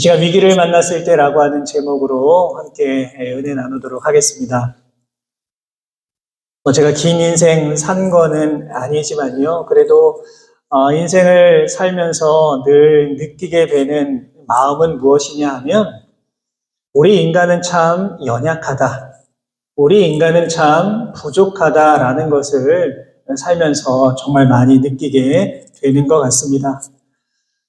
제가 위기를 만났을 때라고 하는 제목으로 함께 은혜 나누도록 하겠습니다. 제가 긴 인생 산 거는 아니지만요. 그래도 인생을 살면서 늘 느끼게 되는 마음은 무엇이냐 하면 우리 인간은 참 연약하다. 우리 인간은 참 부족하다라는 것을 살면서 정말 많이 느끼게 되는 것 같습니다.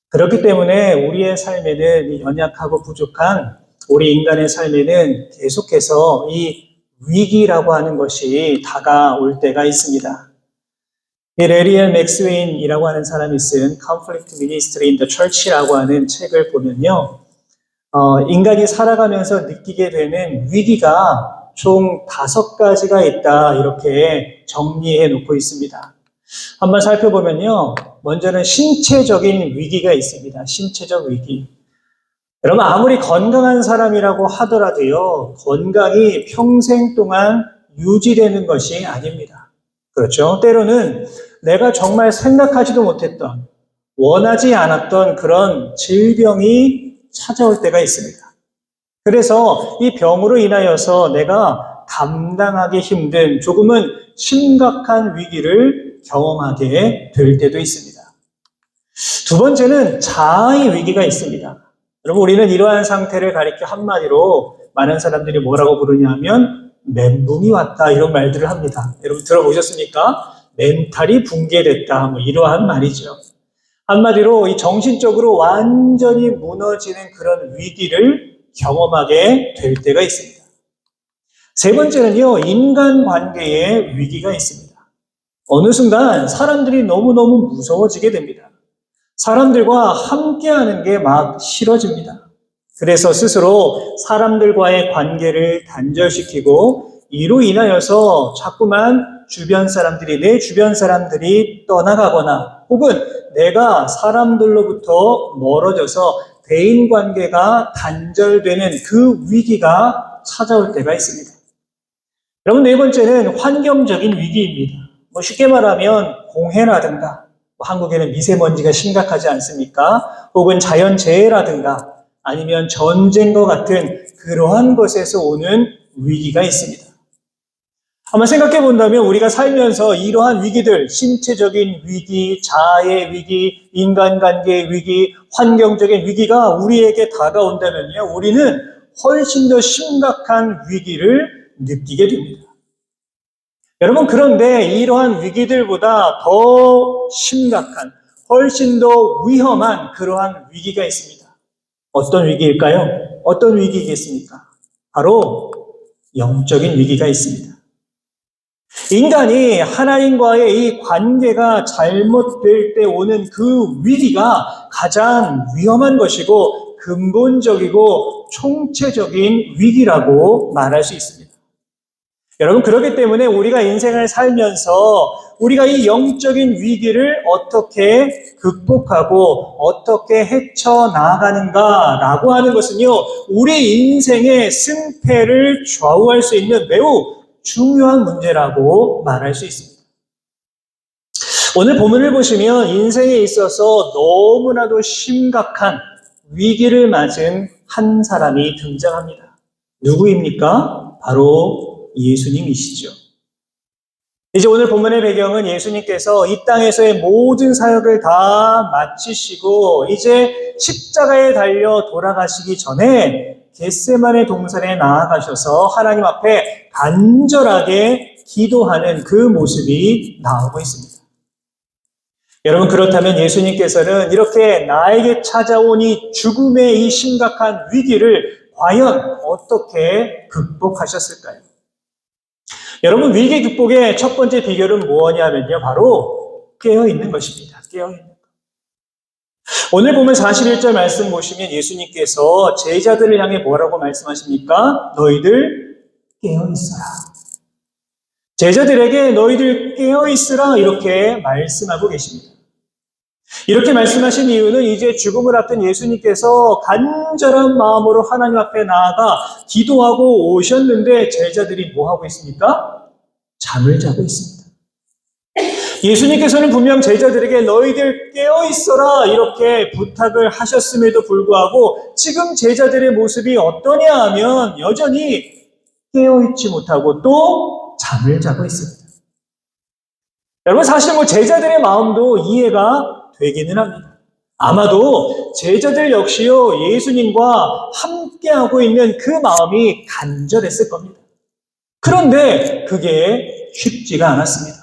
그렇기 때문에 우리의 삶에는 연약하고 부족한 우리 인간의 삶에는 계속해서 이 위기라고 하는 것이 다가올 때가 있습니다. 레리엘 맥스웨인이라고 하는 사람이 쓴 Conflict Ministry in the Church라고 하는 책을 보면요. 인간이 살아가면서 느끼게 되는 위기가 총 5가지가 있다 이렇게 정리해 놓고 있습니다. 한번 살펴보면요. 먼저는 신체적인 위기가 있습니다. 신체적 위기. 여러분 아무리 건강한 사람이라고 하더라도요. 건강이 평생 동안 유지되는 것이 아닙니다. 그렇죠? 때로는 내가 정말 생각하지도 못했던 원하지 않았던 그런 질병이 찾아올 때가 있습니다. 그래서 이 병으로 인하여서 내가 감당하기 힘든 조금은 심각한 위기를 경험하게 될 때도 있습니다. 두 번째는 자아의 위기가 있습니다. 여러분 우리는 이러한 상태를 가리켜 한마디로 많은 사람들이 뭐라고 부르냐면 멘붕이 왔다 이런 말들을 합니다. 여러분 들어보셨습니까? 멘탈이 붕괴됐다 뭐 이러한 말이죠. 한마디로 이 정신적으로 완전히 무너지는 그런 위기를 경험하게 될 때가 있습니다. 세 번째는요, 인간관계의 위기가 있습니다. 어느 순간 사람들이 너무너무 무서워지게 됩니다. 사람들과 함께하는 게 막 싫어집니다. 그래서 스스로 사람들과의 관계를 단절시키고 이로 인하여서 자꾸만 내 주변 사람들이 떠나가거나 혹은 내가 사람들로부터 멀어져서 대인관계가 단절되는 그 위기가 찾아올 때가 있습니다. 여러분 네 번째는 환경적인 위기입니다. 쉽게 말하면 공해라든가 한국에는 미세먼지가 심각하지 않습니까? 혹은 자연재해라든가 아니면 전쟁과 같은 그러한 것에서 오는 위기가 있습니다. 한번 생각해 본다면 우리가 살면서 이러한 위기들, 신체적인 위기, 자아의 위기, 인간관계의 위기, 환경적인 위기가 우리에게 다가온다면요, 우리는 훨씬 더 심각한 위기를 느끼게 됩니다. 여러분 그런데 이러한 위기들보다 더 심각한, 훨씬 더 위험한 그러한 위기가 있습니다. 어떤 위기일까요? 어떤 위기겠습니까? 바로 영적인 위기가 있습니다. 인간이 하나님과의 이 관계가 잘못될 때 오는 그 위기가 가장 위험한 것이고 근본적이고 총체적인 위기라고 말할 수 있습니다. 여러분 그렇기 때문에 우리가 인생을 살면서 우리가 이 영적인 위기를 어떻게 극복하고 어떻게 헤쳐나가는가라고 하는 것은요, 우리 인생의 승패를 좌우할 수 있는 매우 중요한 문제라고 말할 수 있습니다. 오늘 본문을 보시면 인생에 있어서 너무나도 심각한 위기를 맞은 한 사람이 등장합니다. 누구입니까? 바로 예수님이시죠. 이제 오늘 본문의 배경은 예수님께서 이 땅에서의 모든 사역을 다 마치시고 이제 십자가에 달려 돌아가시기 전에 겟세마네 동산에 나아가셔서 하나님 앞에 간절하게 기도하는 그 모습이 나오고 있습니다. 여러분 그렇다면 예수님께서는 이렇게 나에게 찾아온 이 죽음의 이 심각한 위기를 과연 어떻게 극복하셨을까요? 여러분 위기 극복의 첫 번째 비결은 무엇이냐면요, 바로 깨어있는 것입니다. 깨어있는 것. 오늘 보면 41절 말씀 보시면 예수님께서 제자들을 향해 뭐라고 말씀하십니까? 너희들 깨어있어라. 제자들에게 너희들 깨어있으라 이렇게 말씀하고 계십니다. 이렇게 말씀하신 이유는 이제 죽음을 앞둔 예수님께서 간절한 마음으로 하나님 앞에 나아가 기도하고 오셨는데 제자들이 뭐 하고 있습니까? 잠을 자고 있습니다. 예수님께서는 분명 제자들에게 너희들 깨어있어라 이렇게 부탁을 하셨음에도 불구하고 지금 제자들의 모습이 어떠냐 하면 여전히 깨어있지 못하고 또 잠을 자고 있습니다. 여러분 사실 제자들의 마음도 이해가 되기는 합니다. 아마도 제자들 역시요 예수님과 함께하고 있는 그 마음이 간절했을 겁니다. 그런데 그게 쉽지가 않았습니다.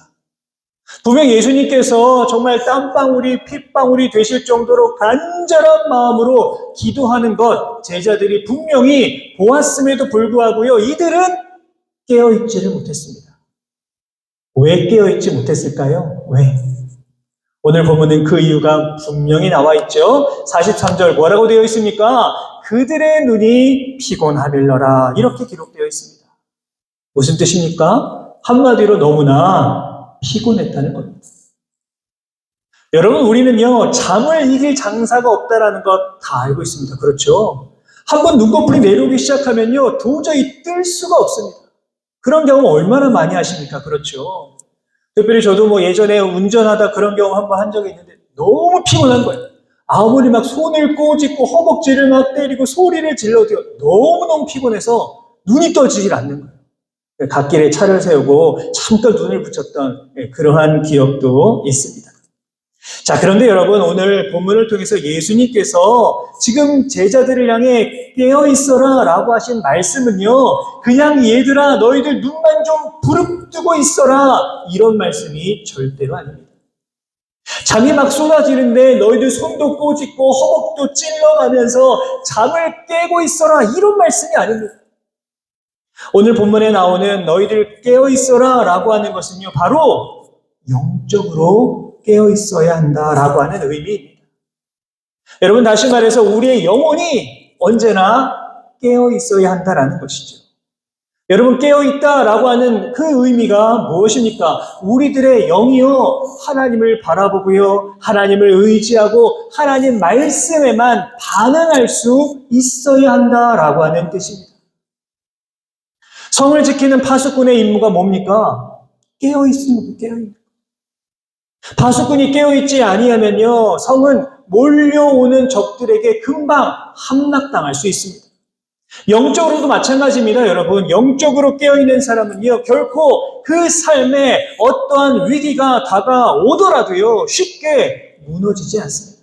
분명 예수님께서 정말 땀방울이 핏방울이 되실 정도로 간절한 마음으로 기도하는 것 제자들이 분명히 보았음에도 불구하고요 이들은 깨어있지를 못했습니다. 왜 깨어있지 못했을까요? 왜? 오늘 보면은 그 이유가 분명히 나와 있죠. 43절 뭐라고 되어 있습니까? 그들의 눈이 피곤하밀러라 이렇게 기록되어 있습니다. 무슨 뜻입니까? 한마디로 너무나 피곤했다는 겁니다. 여러분 우리는요 잠을 이길 장사가 없다라는 것 다 알고 있습니다. 그렇죠? 한번 눈꺼풀이 내려오기 시작하면요 도저히 뜰 수가 없습니다. 그런 경험 얼마나 많이 하십니까? 그렇죠? 특별히 저도 예전에 운전하다 그런 경험 한번 한 적이 있는데 너무 피곤한 거예요. 아무리 막 손을 꼬집고 허벅지를 막 때리고 소리를 질러도 너무너무 피곤해서 눈이 떠지질 않는 거예요. 갓길에 차를 세우고 잠깐 눈을 붙였던 그러한 기억도 있습니다. 자, 그런데 여러분 오늘 본문을 통해서 예수님께서 지금 제자들을 향해 깨어있어라 라고 하신 말씀은요 그냥 얘들아 너희들 눈만 좀 부릅뜨고 있어라 이런 말씀이 절대로 아닙니다. 잠이 막 쏟아지는데 너희들 손도 꼬집고 허벅도 찔러가면서 잠을 깨고 있어라 이런 말씀이 아닙니다. 오늘 본문에 나오는 너희들 깨어있어라 라고 하는 것은요 바로 영적으로 깨어있어야 한다라고 하는 의미입니다. 여러분 다시 말해서 우리의 영혼이 언제나 깨어있어야 한다라는 것이죠. 여러분 깨어있다라고 하는 그 의미가 무엇입니까? 우리들의 영이요 하나님을 바라보고요 하나님을 의지하고 하나님 말씀에만 반응할 수 있어야 한다라고 하는 뜻입니다. 성을 지키는 파수꾼의 임무가 뭡니까? 깨어있습니다. 깨어있습니다. 파수꾼이 깨어있지 아니하면요 성은 몰려오는 적들에게 금방 함락당할 수 있습니다. 영적으로도 마찬가지입니다. 여러분 영적으로 깨어있는 사람은요 결코 그 삶에 어떠한 위기가 다가오더라도요 쉽게 무너지지 않습니다.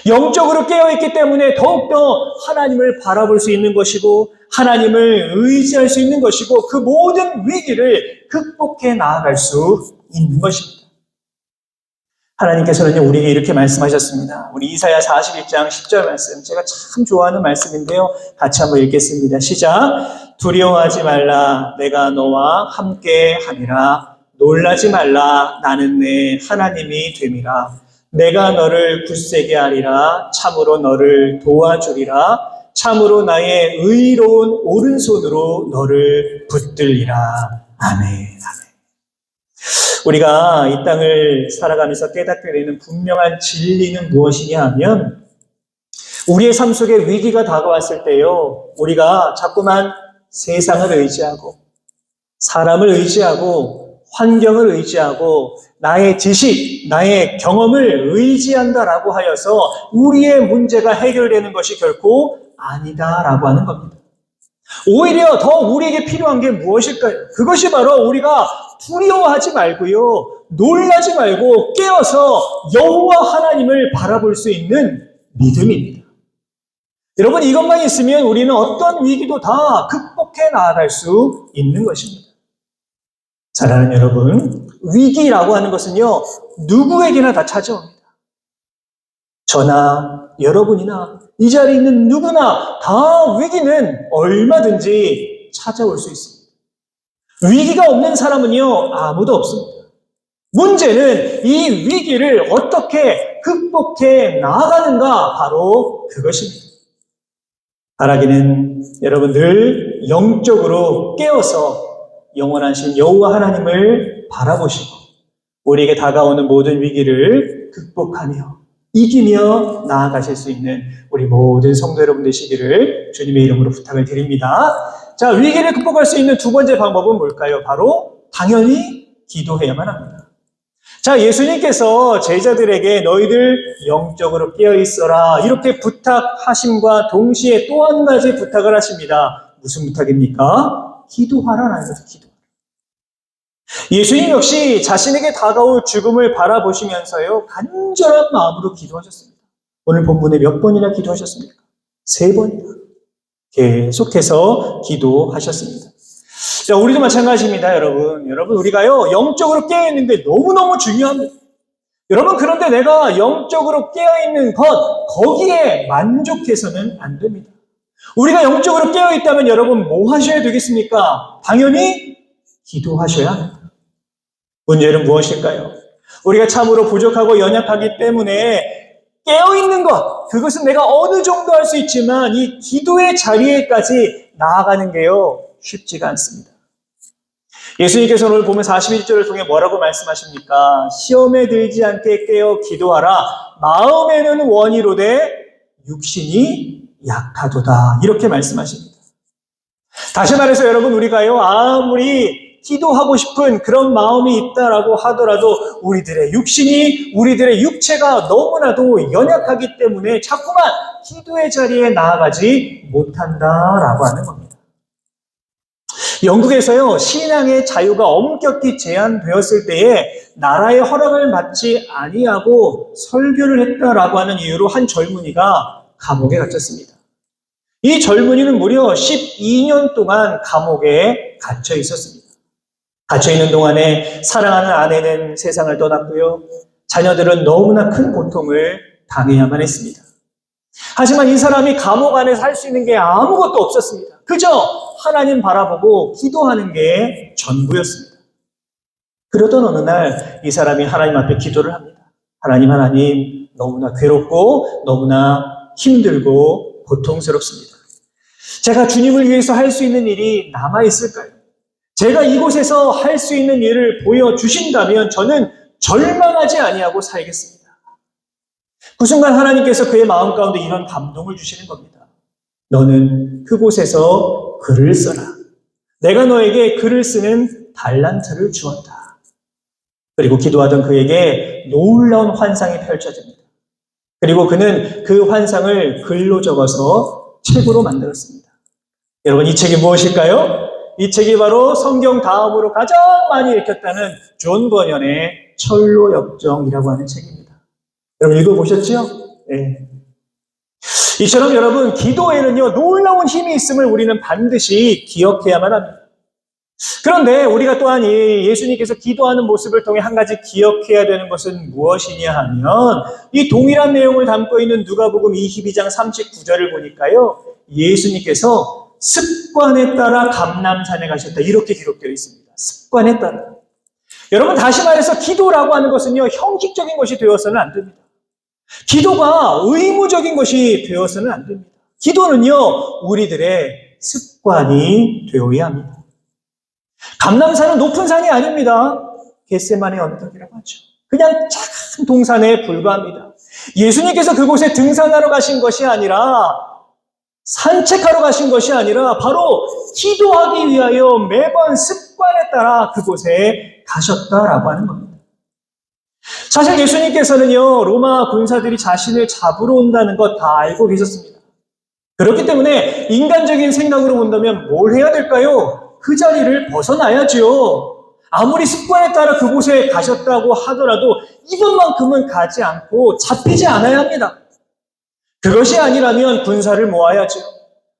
영적으로 깨어있기 때문에 더욱더 하나님을 바라볼 수 있는 것이고 하나님을 의지할 수 있는 것이고 그 모든 위기를 극복해 나아갈 수 있는 것입니다. 하나님께서는 우리에게 이렇게 말씀하셨습니다. 우리 이사야 41장 10절 말씀 제가 참 좋아하는 말씀인데요. 같이 한번 읽겠습니다. 시작. 두려워하지 말라 내가 너와 함께 함이라. 놀라지 말라 나는 내 하나님이 됨이라. 내가 너를 굳세게 하리라. 참으로 너를 도와주리라. 참으로 나의 의로운 오른손으로 너를 붙들리라. 아멘. 아멘. 우리가 이 땅을 살아가면서 깨닫게 되는 분명한 진리는 무엇이냐 하면 우리의 삶 속에 위기가 다가왔을 때요 우리가 자꾸만 세상을 의지하고 사람을 의지하고 환경을 의지하고 나의 지식, 나의 경험을 의지한다라고 하여서 우리의 문제가 해결되는 것이 결코 아니다라고 하는 겁니다. 오히려 더 우리에게 필요한 게 무엇일까요? 그것이 바로 우리가 두려워하지 말고요 놀라지 말고 깨어서 여호와 하나님을 바라볼 수 있는 믿음입니다. 여러분 이것만 있으면 우리는 어떤 위기도 다 극복해 나아갈 수 있는 것입니다. 사랑하는 여러분 위기라고 하는 것은요 누구에게나 다 찾아옵니다. 저나 여러분이나 이 자리에 있는 누구나 다 위기는 얼마든지 찾아올 수 있습니다. 위기가 없는 사람은요 아무도 없습니다. 문제는 이 위기를 어떻게 극복해 나아가는가 바로 그것입니다. 바라기는 여러분 늘 영적으로 깨어서 영원하신 여호와 하나님을 바라보시고 우리에게 다가오는 모든 위기를 극복하며 이기며 나아가실 수 있는 우리 모든 성도 여러분 되시기를 주님의 이름으로 부탁을 드립니다. 자, 위기를 극복할 수 있는 두 번째 방법은 뭘까요? 바로 당연히 기도해야만 합니다. 자, 예수님께서 제자들에게 너희들 영적으로 깨어있어라 이렇게 부탁하심과 동시에 또 한 가지 부탁을 하십니다. 무슨 부탁입니까? 기도하라는 거죠. 기도. 예수님 역시 자신에게 다가올 죽음을 바라보시면서요, 간절한 마음으로 기도하셨습니다. 오늘 본문에 몇 번이나 기도하셨습니까? 3번이나. 계속해서 기도하셨습니다. 자, 우리도 마찬가지입니다, 여러분. 우리가요, 영적으로 깨어있는데 너무너무 중요합니다. 여러분, 그런데 내가 영적으로 깨어있는 거기에 만족해서는 안 됩니다. 우리가 영적으로 깨어있다면 여러분, 뭐 하셔야 되겠습니까? 당연히 기도하셔야 합니다. 문제는 무엇일까요? 우리가 참으로 부족하고 연약하기 때문에 깨어있는 것, 그것은 내가 어느 정도 할 수 있지만 이 기도의 자리에까지 나아가는 게요, 쉽지가 않습니다. 예수님께서 오늘 보면 41절을 통해 뭐라고 말씀하십니까? 시험에 들지 않게 깨어 기도하라. 마음에는 원이로되 육신이 약하도다. 이렇게 말씀하십니다. 다시 말해서 여러분, 우리가요, 아무리 기도하고 싶은 그런 마음이 있다라고 하더라도 우리들의 육신이, 우리들의 육체가 너무나도 연약하기 때문에 자꾸만 기도의 자리에 나아가지 못한다라고 하는 겁니다. 영국에서요, 신앙의 자유가 엄격히 제한되었을 때에 나라의 허락을 받지 아니하고 설교를 했다라고 하는 이유로 한 젊은이가 감옥에 갇혔습니다. 이 젊은이는 무려 12년 동안 감옥에 갇혀 있었습니다. 갇혀 있는 동안에 사랑하는 아내는 세상을 떠났고요. 자녀들은 너무나 큰 고통을 당해야만 했습니다. 하지만 이 사람이 감옥 안에서 할 수 있는 게 아무것도 없었습니다. 그저 하나님 바라보고 기도하는 게 전부였습니다. 그러던 어느 날 이 사람이 하나님 앞에 기도를 합니다. 하나님, 너무나 괴롭고 너무나 힘들고 고통스럽습니다. 제가 주님을 위해서 할 수 있는 일이 남아있을까요? 제가 이곳에서 할 수 있는 일을 보여주신다면 저는 절망하지 아니하고 살겠습니다. 그 순간 하나님께서 그의 마음 가운데 이런 감동을 주시는 겁니다. 너는 그곳에서 글을 써라. 내가 너에게 글을 쓰는 달란트를 주었다. 그리고 기도하던 그에게 놀라운 환상이 펼쳐집니다. 그리고 그는 그 환상을 글로 적어서 책으로 만들었습니다. 여러분, 이 책이 무엇일까요? 이 책이 바로 성경 다음으로 가장 많이 읽혔다는 존 버년의 철로 역정이라고 하는 책입니다. 여러분 읽어보셨죠? 네. 이처럼 여러분, 기도에는요, 놀라운 힘이 있음을 우리는 반드시 기억해야만 합니다. 그런데 우리가 또한 이 예수님께서 기도하는 모습을 통해 한 가지 기억해야 되는 것은 무엇이냐 하면 이 동일한 내용을 담고 있는 누가복음 22장 39절을 보니까요, 예수님께서 습관에 따라 감람산에 가셨다 이렇게 기록되어 있습니다. 습관에 따라. 여러분, 다시 말해서 기도라고 하는 것은요, 형식적인 것이 되어서는 안 됩니다. 기도가 의무적인 것이 되어서는 안 됩니다. 기도는요, 우리들의 습관이 되어야 합니다. 감람산은 높은 산이 아닙니다. 겟세마네 언덕이라고 하죠. 그냥 작은 동산에 불과합니다. 예수님께서 그곳에 등산하러 가신 것이 아니라 산책하러 가신 것이 아니라 바로 기도하기 위하여 매번 습관에 따라 그곳에 가셨다라고 하는 겁니다. 사실 예수님께서는요, 로마 군사들이 자신을 잡으러 온다는 것 다 알고 계셨습니다. 그렇기 때문에 인간적인 생각으로 본다면 뭘 해야 될까요? 그 자리를 벗어나야지요. 아무리 습관에 따라 그곳에 가셨다고 하더라도 이것만큼은 가지 않고 잡히지 않아야 합니다. 그것이 아니라면 군사를 모아야죠.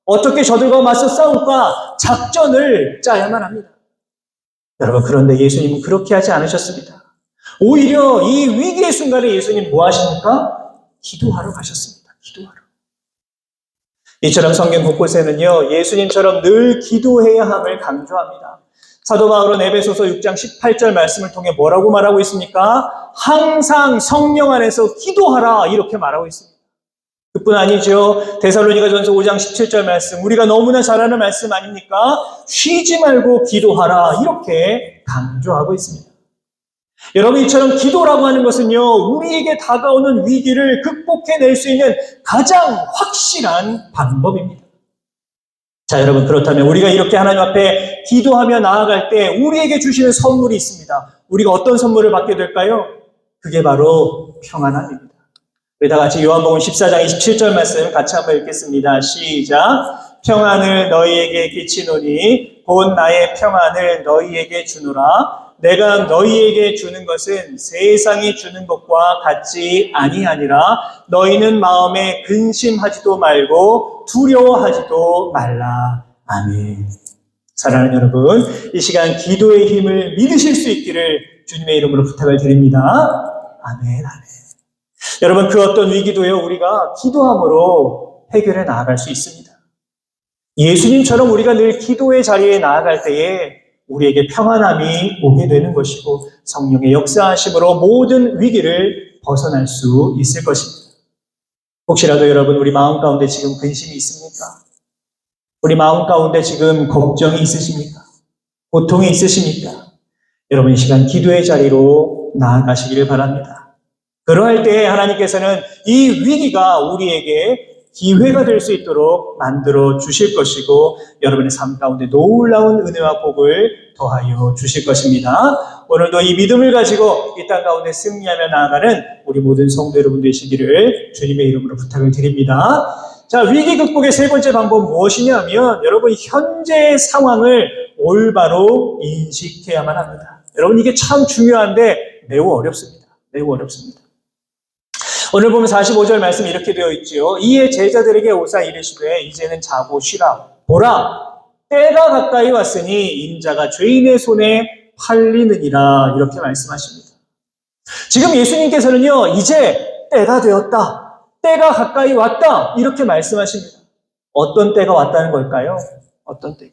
어떻게 저들과 맞서 싸울까? 작전을 짜야만 합니다. 여러분, 그런데 예수님은 그렇게 하지 않으셨습니다. 오히려 이 위기의 순간에 예수님 뭐 하십니까? 기도하러 가셨습니다. 기도하러. 이처럼 성경 곳곳에는요, 예수님처럼 늘 기도해야 함을 강조합니다. 사도 바울은 에베소서 6장 18절 말씀을 통해 뭐라고 말하고 있습니까? 항상 성령 안에서 기도하라 이렇게 말하고 있습니다. 그뿐 아니죠. 데살로니가전서 5장 17절 말씀, 우리가 너무나 잘 아는 말씀 아닙니까? 쉬지 말고 기도하라 이렇게 강조하고 있습니다. 여러분, 이처럼 기도라고 하는 것은요, 우리에게 다가오는 위기를 극복해낼 수 있는 가장 확실한 방법입니다. 자, 여러분, 그렇다면 우리가 이렇게 하나님 앞에 기도하며 나아갈 때 우리에게 주시는 선물이 있습니다. 우리가 어떤 선물을 받게 될까요? 그게 바로 평안함입니다. 우리 다 같이 요한복음 14장 27절 말씀 같이 한번 읽겠습니다. 시작. 평안을 너희에게 끼치노니 곧 나의 평안을 너희에게 주노라. 내가 너희에게 주는 것은 세상이 주는 것과 같지 아니하니라. 너희는 마음에 근심하지도 말고 두려워하지도 말라. 아멘. 사랑하는 여러분, 이 시간 기도의 힘을 믿으실 수 있기를 주님의 이름으로 부탁을 드립니다. 아멘, 아멘. 여러분, 그 어떤 위기도요, 우리가 기도함으로 해결해 나아갈 수 있습니다. 예수님처럼 우리가 늘 기도의 자리에 나아갈 때에 우리에게 평안함이 오게 되는 것이고 성령의 역사하심으로 모든 위기를 벗어날 수 있을 것입니다. 혹시라도 여러분, 우리 마음 가운데 지금 근심이 있습니까? 우리 마음 가운데 지금 걱정이 있으십니까? 고통이 있으십니까? 여러분, 이 시간 기도의 자리로 나아가시기를 바랍니다. 그러할 때 하나님께서는 이 위기가 우리에게 기회가 될 수 있도록 만들어 주실 것이고 여러분의 삶 가운데 놀라운 은혜와 복을 더하여 주실 것입니다. 오늘도 이 믿음을 가지고 이 땅 가운데 승리하며 나아가는 우리 모든 성도 여러분 되시기를 주님의 이름으로 부탁을 드립니다. 자, 위기 극복의 세 번째 방법 무엇이냐면 여러분, 현재의 상황을 올바로 인식해야만 합니다. 여러분, 이게 참 중요한데 매우 어렵습니다. 매우 어렵습니다. 오늘 보면 45절 말씀 이렇게 되어 있지요. 이에 제자들에게 오사 이르시되 이제는 자고 쉬라. 보라, 때가 가까이 왔으니 인자가 죄인의 손에 팔리느니라. 이렇게 말씀하십니다. 지금 예수님께서는요, 이제 때가 되었다, 때가 가까이 왔다, 이렇게 말씀하십니다. 어떤 때가 왔다는 걸까요? 어떤 때가?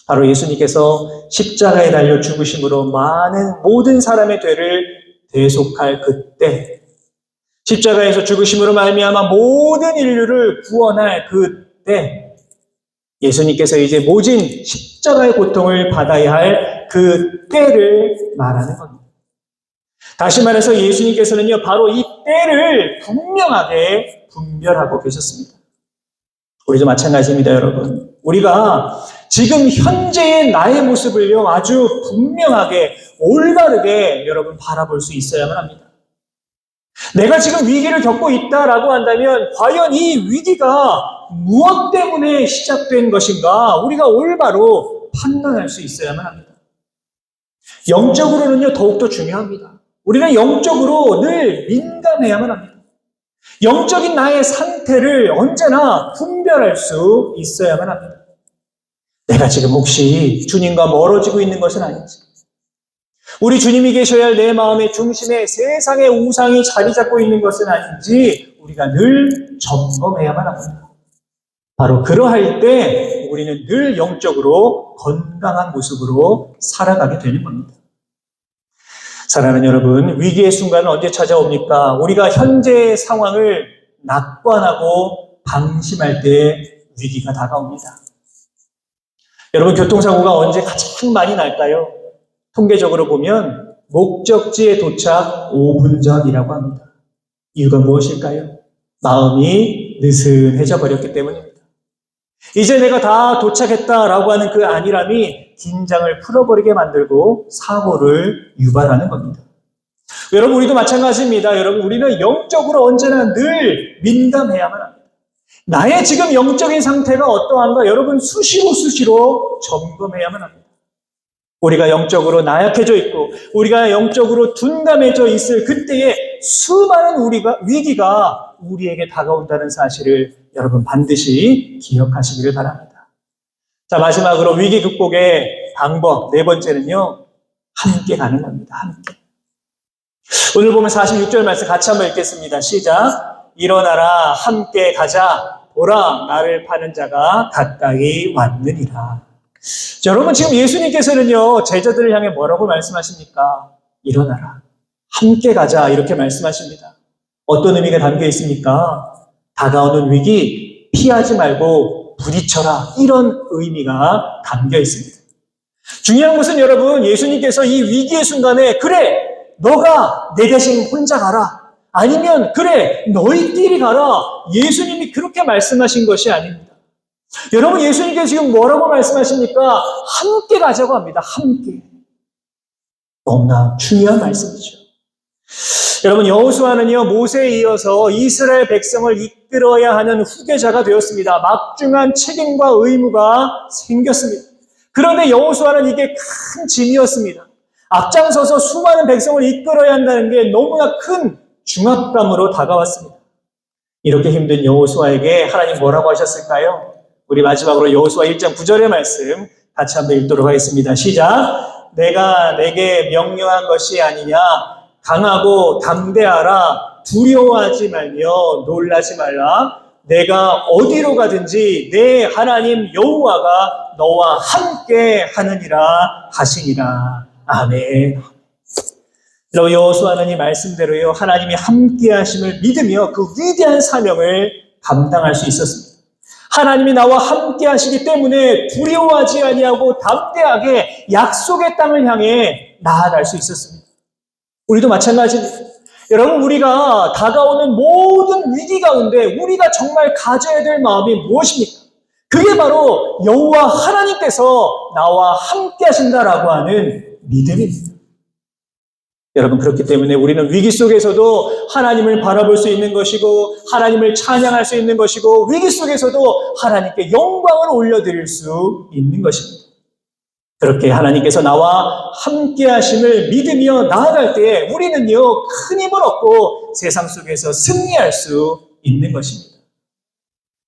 바로 예수님께서 십자가에 달려 죽으심으로 많은 모든 사람의 죄를 대속할 그때, 십자가에서 죽으심으로 말미암아 모든 인류를 구원할 그때, 예수님께서 이제 모진 십자가의 고통을 받아야 할 그 때를 말하는 겁니다. 다시 말해서 예수님께서는요, 바로 이 때를 분명하게 분별하고 계셨습니다. 우리도 마찬가지입니다, 여러분. 우리가 지금 현재의 나의 모습을요, 아주 분명하게 올바르게 여러분 바라볼 수 있어야만 합니다. 내가 지금 위기를 겪고 있다라고 한다면 과연 이 위기가 무엇 때문에 시작된 것인가 우리가 올바로 판단할 수 있어야만 합니다. 영적으로는요, 더욱더 중요합니다. 우리는 영적으로 늘 민감해야만 합니다. 영적인 나의 상태를 언제나 분별할 수 있어야만 합니다. 내가 지금 혹시 주님과 멀어지고 있는 것은 아닌지, 우리 주님이 계셔야 할 내 마음의 중심에 세상의 우상이 자리 잡고 있는 것은 아닌지 우리가 늘 점검해야만 합니다. 바로 그러할 때 우리는 늘 영적으로 건강한 모습으로 살아가게 되는 겁니다. 사랑하는 여러분, 위기의 순간은 언제 찾아옵니까? 우리가 현재의 상황을 낙관하고 방심할 때 위기가 다가옵니다. 여러분, 교통사고가 언제 가장 많이 날까요? 통계적으로 보면 목적지에 도착 5분 전이라고 합니다. 이유가 무엇일까요? 마음이 느슨해져 버렸기 때문입니다. 이제 내가 다 도착했다라고 하는 그 안일함이 긴장을 풀어버리게 만들고 사고를 유발하는 겁니다. 여러분, 우리도 마찬가지입니다. 여러분, 우리는 영적으로 언제나 늘 민감해야만 합니다. 나의 지금 영적인 상태가 어떠한가 여러분 수시로 점검해야만 합니다. 우리가 영적으로 나약해져 있고 우리가 영적으로 둔감해져 있을 그때에 수많은 위기가 우리에게 다가온다는 사실을 여러분 반드시 기억하시기를 바랍니다. 자, 마지막으로 위기 극복의 방법 네 번째는요, 함께 가는 겁니다. 함께. 오늘 보면 46절 말씀 같이 한번 읽겠습니다. 시작. 일어나라, 함께 가자. 보라, 나를 파는 자가 가까이 왔느니라. 자, 여러분, 지금 예수님께서는요, 제자들을 향해 뭐라고 말씀하십니까? 일어나라, 함께 가자, 이렇게 말씀하십니다. 어떤 의미가 담겨 있습니까? 다가오는 위기 피하지 말고 부딪혀라, 이런 의미가 담겨 있습니다. 중요한 것은 여러분, 예수님께서 이 위기의 순간에 그래, 너가 내 대신 혼자 가라, 아니면 그래, 너희끼리 가라, 예수님이 그렇게 말씀하신 것이 아닙니다. 여러분, 예수님께서 지금 뭐라고 말씀하십니까? 함께 가자고 합니다. 함께. 너무나 중요한 말씀이죠. 여러분, 여호수아는요, 모세에 이어서 이스라엘 백성을 이끌어야 하는 후계자가 되었습니다. 막중한 책임과 의무가 생겼습니다. 그런데 여호수아는 이게 큰 짐이었습니다. 앞장서서 수많은 백성을 이끌어야 한다는 게 너무나 큰 중압감으로 다가왔습니다. 이렇게 힘든 여호수아에게 하나님 뭐라고 하셨을까요? 우리 마지막으로 여호수아 1장 9절의 말씀 같이 한번 읽도록 하겠습니다. 시작. 내가 내게 명령한 것이 아니냐. 강하고 담대하라. 두려워하지 말며 놀라지 말라. 내가 어디로 가든지 내 하나님 여호와가 너와 함께 하느니라 하시니라. 아멘. 여러분, 여호수아는 이 말씀대로요, 하나님이 함께 하심을 믿으며 그 위대한 사명을 감당할 수 있었습니다. 하나님이 나와 함께 하시기 때문에 두려워하지 아니하고 담대하게 약속의 땅을 향해 나아갈 수 있었습니다. 우리도 마찬가지입니다. 여러분, 우리가 다가오는 모든 위기 가운데 우리가 정말 가져야 될 마음이 무엇입니까? 그게 바로 여호와 하나님께서 나와 함께 하신다라고 하는 믿음입니다. 여러분, 그렇기 때문에 우리는 위기 속에서도 하나님을 바라볼 수 있는 것이고 하나님을 찬양할 수 있는 것이고 위기 속에서도 하나님께 영광을 올려드릴 수 있는 것입니다. 그렇게 하나님께서 나와 함께 하심을 믿으며 나아갈 때에 우리는요, 큰 힘을 얻고 세상 속에서 승리할 수 있는 것입니다.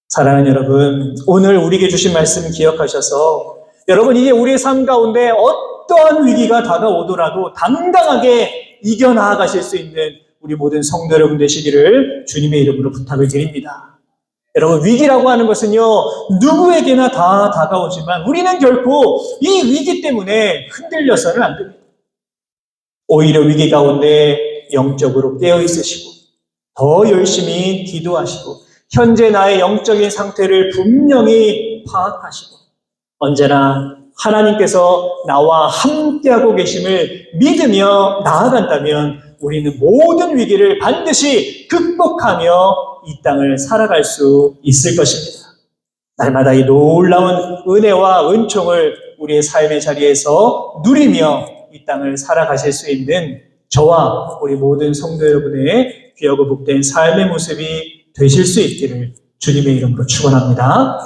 사랑하는 여러분, 오늘 우리에게 주신 말씀 기억하셔서 여러분, 이제 우리의 삶 가운데 어떠한 위기가 다가오더라도 당당하게 이겨나가실 수 있는 우리 모든 성도 여러분 되시기를 주님의 이름으로 부탁을 드립니다. 여러분, 위기라고 하는 것은요, 누구에게나 다 다가오지만 우리는 결코 이 위기 때문에 흔들려서는 안 됩니다. 오히려 위기 가운데 영적으로 깨어 있으시고 더 열심히 기도하시고 현재 나의 영적인 상태를 분명히 파악하시고 언제나 하나님께서 나와 함께하고 계심을 믿으며 나아간다면 우리는 모든 위기를 반드시 극복하며 이 땅을 살아갈 수 있을 것입니다. 날마다 이 놀라운 은혜와 은총을 우리의 삶의 자리에서 누리며 이 땅을 살아가실 수 있는 저와 우리 모든 성도 여러분의 귀하고 복된 삶의 모습이 되실 수 있기를 주님의 이름으로 축원합니다.